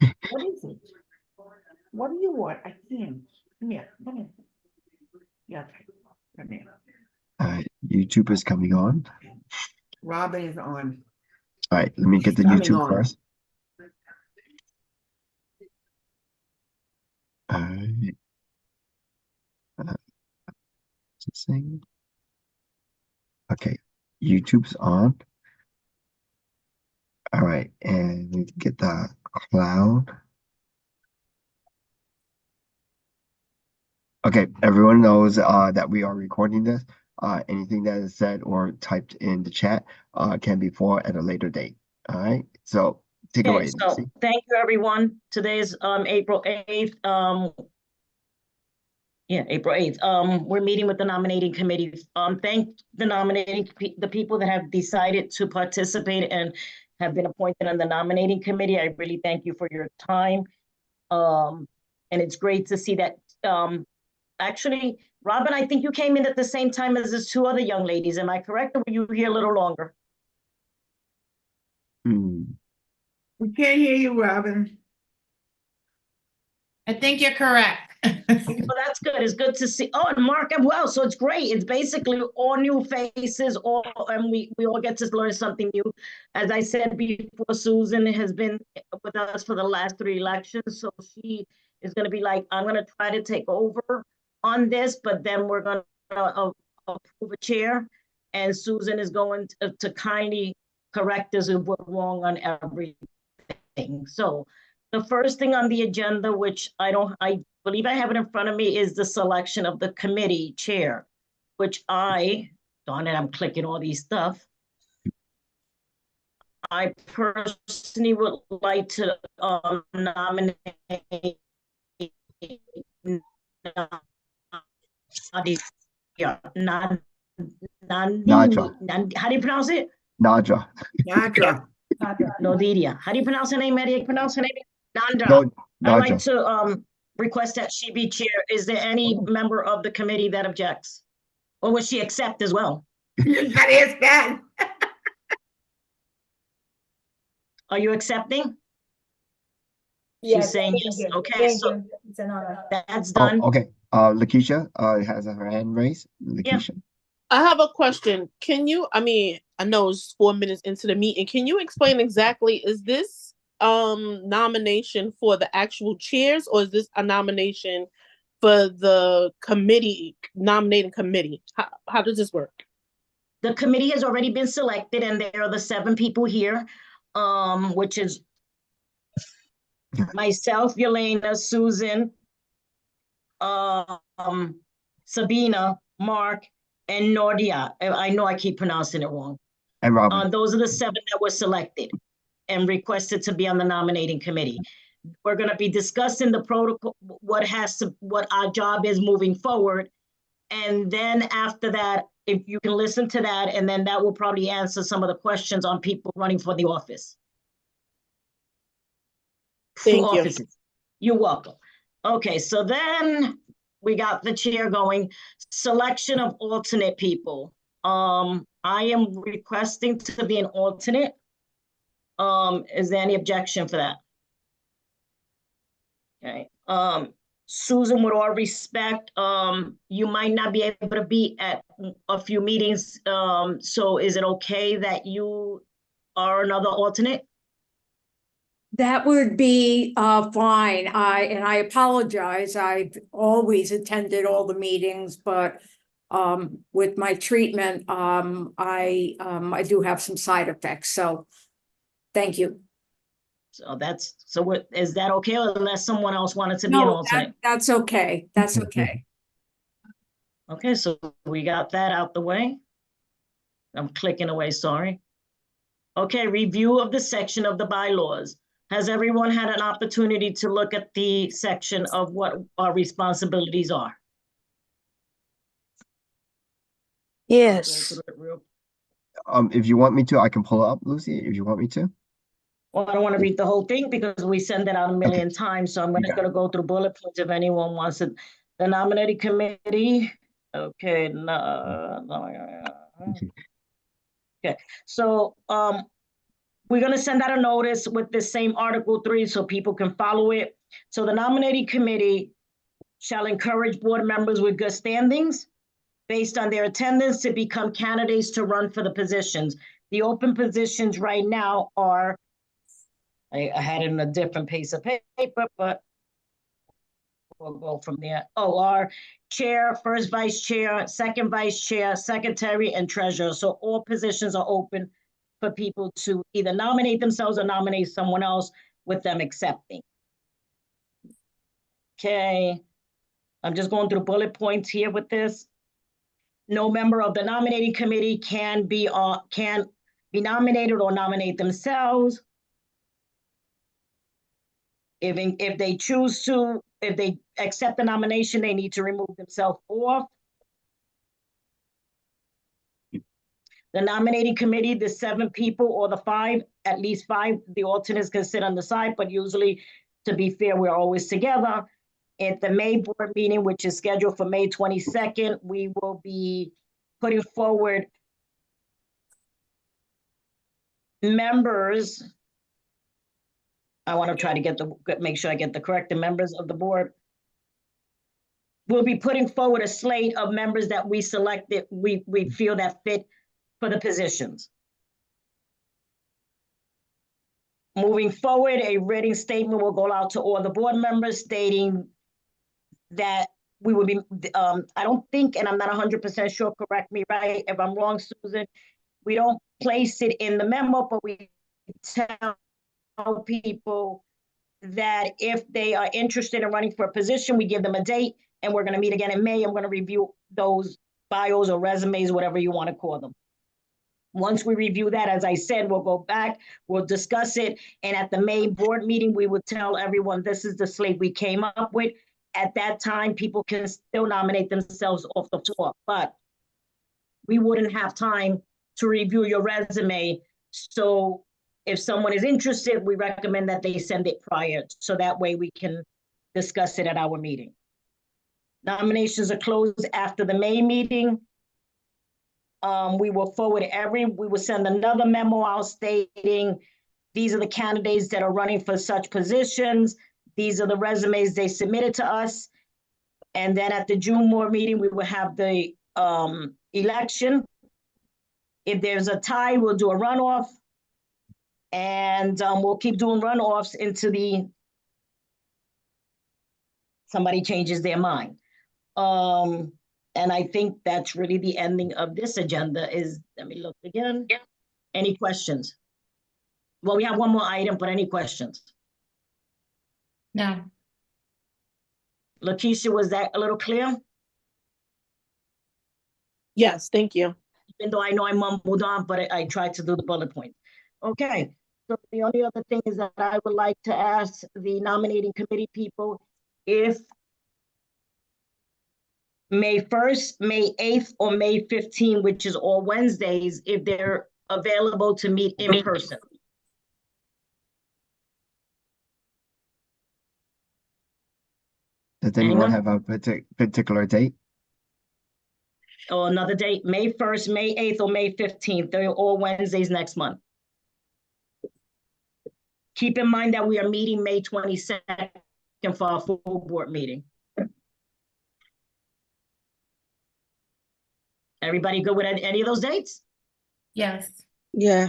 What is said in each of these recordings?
What is it? What do you want? I can't. Come here. Come here. Yeah, come here. YouTube is coming on. Robin is on. All right, let me get She's the coming YouTube on. first. All right. Processing. Okay, YouTube's on. All right, and we get the cloud. Okay, everyone knows that we are recording this. Anything that is said or typed in the chat can be for at a later date. All right, so take it Okay, away, so Lucy. thank you, everyone. Today is April 8th. April 8th. We're meeting with the nominating committee. Thank the the people that have decided to participate and have been appointed on the nominating committee. I really thank you for your time. And it's great to see that. Actually, Robin, I think you came in at the same time as the two other young ladies. Am I correct, or were you here a little longer? We can't hear you, Robin. I think you're correct. Well, that's good. It's good to see. Oh, and Mark as well. So it's great. It's basically all new faces, and we all get to learn something new. As I said before, Susan has been with us for the last 3 elections, so she is going to be like, I'm going to try to take over on this, but then we're going to approve a chair, and Susan is going to kindly correct us if we're wrong on everything. So the first thing on the agenda, which I believe I have it in front of me, is the selection of the committee chair, which darn it, I'm clicking all these stuff. I personally would like to nominate Nadja. How do you pronounce it? Nadja. Nadja. Nodidia. How do you pronounce her name? How do you pronounce her name? Nandra. No, I'd like Nadja. to request that she be chair. Is there any member of the committee that objects? Or would she accept as well? You gotta ask that. Are you accepting? Yes, She's saying thank yes. you. Okay, Thank so you. It's an honor. that's done. Oh, okay. Lakeisha has her hand raised. Lakeisha. I have a question. Can you, I mean, I know it's 4 minutes into the meeting. Can you explain exactly, is this nomination for the actual chairs, or is this a nomination for the committee, nominating committee? How does this work? The committee has already been selected, and there are the 7 people here, which is myself, Yelena, Susan, Sabina, Mark, and Nordia. I know I keep pronouncing it wrong. And Robin. Those are the 7 that were selected and requested to be on the nominating committee. We're going to be discussing the protocol, what our job is moving forward. And then after that, if you can listen to that, and then that will probably answer some of the questions on people running for the office. Thank you. You're welcome. Okay, so then we got the chair going. Selection of alternate people. I am requesting to be an alternate. Is there any objection for that? Okay. Susan, with all respect, you might not be able to be at a few meetings. So is it okay that you are another alternate? That would be fine. I apologize. I've always attended all the meetings, but with my treatment, I do have some side effects. So thank you. So is that okay, unless someone else wanted to be an alternate? That's okay. That's okay. Okay, so we got that out the way. I'm clicking away, sorry. Okay, review of the section of the bylaws. Has everyone had an opportunity to look at the section of what our responsibilities are? Yes. If you want me to, I can pull it up, Lucy, if you want me to. Well, I don't want to read the whole thing because we send it out a million times. So I'm just going to go through bullet points if anyone wants it. The nominating committee. Okay. Okay. So we're gonna send out a notice with the same Article 3 so people can follow it. So the nominating committee shall encourage board members with good standings based on their attendance to become candidates to run for the positions. The open positions right now are, I had it in a different piece of paper, but we'll go from there. Oh, our chair, first vice chair, second vice chair, secretary, and treasurer. So all positions are open for people to either nominate themselves or nominate someone else with them accepting. Okay, I'm just going through bullet points here with this. No member of the nominating committee can be nominated or nominate themselves. If they choose to, if they accept the nomination, they need to remove themselves off. The nominating committee, the 7 people or the 5, at least 5, the alternates can sit on the side, but usually, to be fair, we're always together. At the May board meeting, which is scheduled for May 22nd, we will be putting forward members. I want to try to make sure I get the correct members of the board. We'll be putting forward a slate of members that we selected, we feel that fit for the positions. Moving forward, a written statement will go out to all the board members stating that we would be, I don't think, and I'm not 100% sure, correct me right if I'm wrong, Susan, we don't place it in the memo, but we tell people that if they are interested in running for a position, we give them a date, and we're going to meet again in May. I'm going to review those bios or resumes, whatever you want to call them. Once we review that, as I said, we'll go back, we'll discuss it, and at the May board meeting, we would tell everyone this is the slate we came up with. At that time, people can still nominate themselves off the floor, but we wouldn't have time to review your resume. So if someone is interested, we recommend that they send it prior, so that way we can discuss it at our meeting. Nominations are closed after the May meeting. We will send another memo out stating these are the candidates that are running for such positions. These are the resumes they submitted to us. And then at the June board meeting, we will have the election. If there's a tie, we'll do a runoff. And we'll keep doing runoffs into somebody changes their mind. And I think that's really the ending of this agenda is, let me look again. Yeah. Any questions? Well, we have one more item, but any questions? No. Lakeisha, was that a little clear? Yes, thank you. Even though I know I mumbled on, but I tried to do the bullet point. Okay, so the only other thing is that I would like to ask the nominating committee people if May 1st, May 8th, or May 15th, which is all Wednesdays, if they're available to meet in person. Does anyone have a particular date? Or another date, May 1st, May 8th, or May 15th. They're all Wednesdays next month. Keep in mind that we are meeting May 22nd for our full board meeting. Everybody good with any of those dates? Yes. Yeah.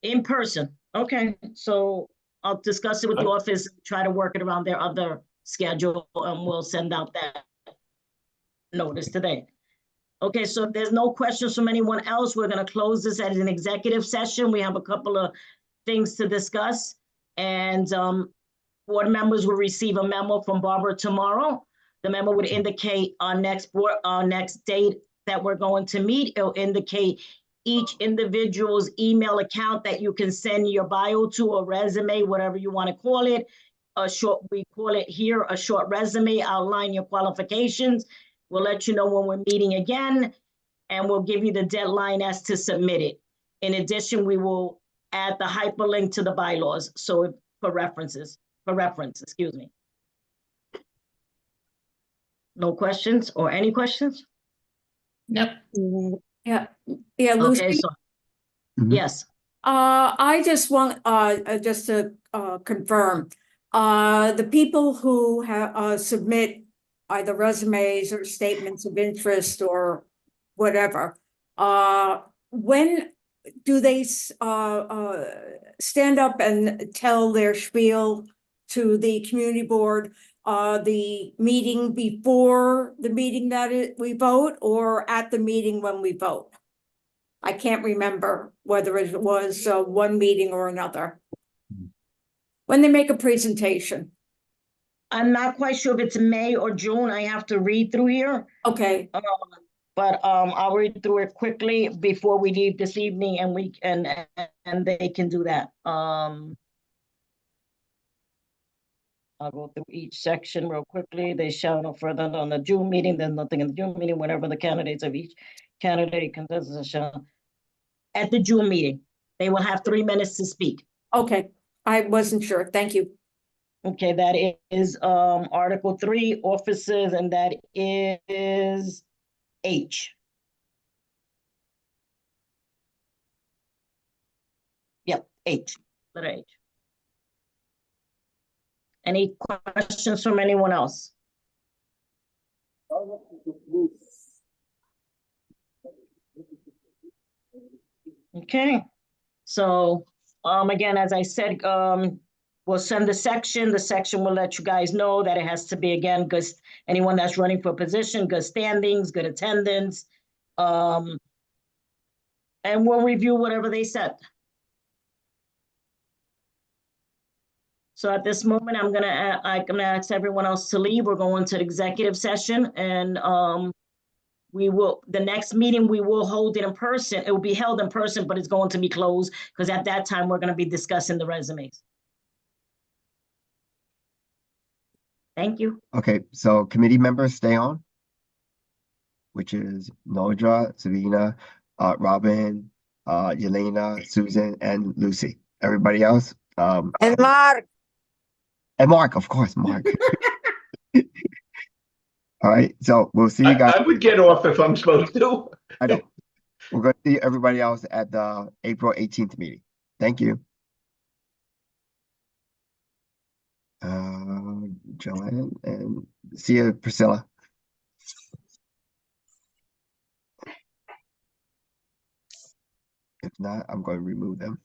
In person. Okay, so I'll discuss it with the office, try to work it around their other schedule, and we'll send out that notice today. Okay, so if there's no questions from anyone else, we're going to close this as an executive session. We have a couple of things to discuss, and board members will receive a memo from Barbara tomorrow. The memo would indicate our next date that we're going to meet. It'll indicate each individual's email account that you can send your bio to, a resume, whatever you want to call it. We call it here a short resume, outline your qualifications. We'll let you know when we're meeting again, and we'll give you the deadline as to submit it. In addition, we will add the hyperlink to the bylaws, so for reference, excuse me. No questions or any questions? Nope. Yeah, Lucy. Okay, so, Mhm. yes. I just want, just to, confirm, the people who have, submit either resumes or statements of interest or whatever, when do they, stand up and tell their spiel to the community board, the meeting before the meeting that we vote, or at the meeting when we vote? I can't remember whether it was one meeting or another. When they make a presentation. I'm not quite sure if it's May or June. I have to read through here. Okay, But I'll read through it quickly before we leave this evening, and they can do that. I'll go through each section real quickly. They shall no further on the June meeting. There's nothing in the June meeting. Whenever the candidates of each candidate contestant shall at the June meeting, they will have 3 minutes to speak. okay. I wasn't sure. Thank you. Okay, that is Article 3, offices, and that is H. Yep, H, letter H. Any questions from anyone else? Okay, so again, as I said, we'll send the section. The section will let you guys know that it has to be, again, good, anyone that's running for a position, good standings, good attendance. And we'll review whatever they said. So at this moment, I'm gonna ask everyone else to leave. We're going to the executive session, and the next meeting we will hold it in person. It will be held in person, but it's going to be closed because at that time we're going to be discussing the resumes. Thank you. Okay, so committee members stay on, which is Nodra, Savina, Robin, Yelena, Susan, and Lucy. Everybody else, And Mark. and Mark, of course, Mark. All right, so we'll see you guys. I would get off if I'm supposed to. I know. We're going to see everybody else at the April 18th meeting. Thank you. Joanne, and see you, Priscilla. If not, I'm going to remove them.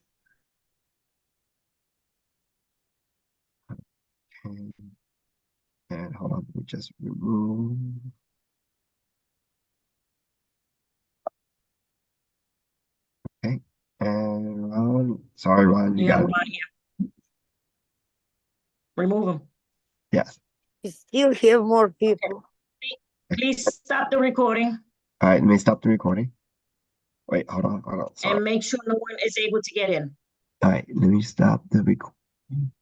Okay. And hold on, let me just remove. Okay. And Ron, sorry, Ron, you got it. Ron here. Remove them. Yes. You still have more people. Please stop the recording. All right, let me stop the recording. Wait, hold on. Sorry. And make sure no one is able to get in. All right, let me stop the recording.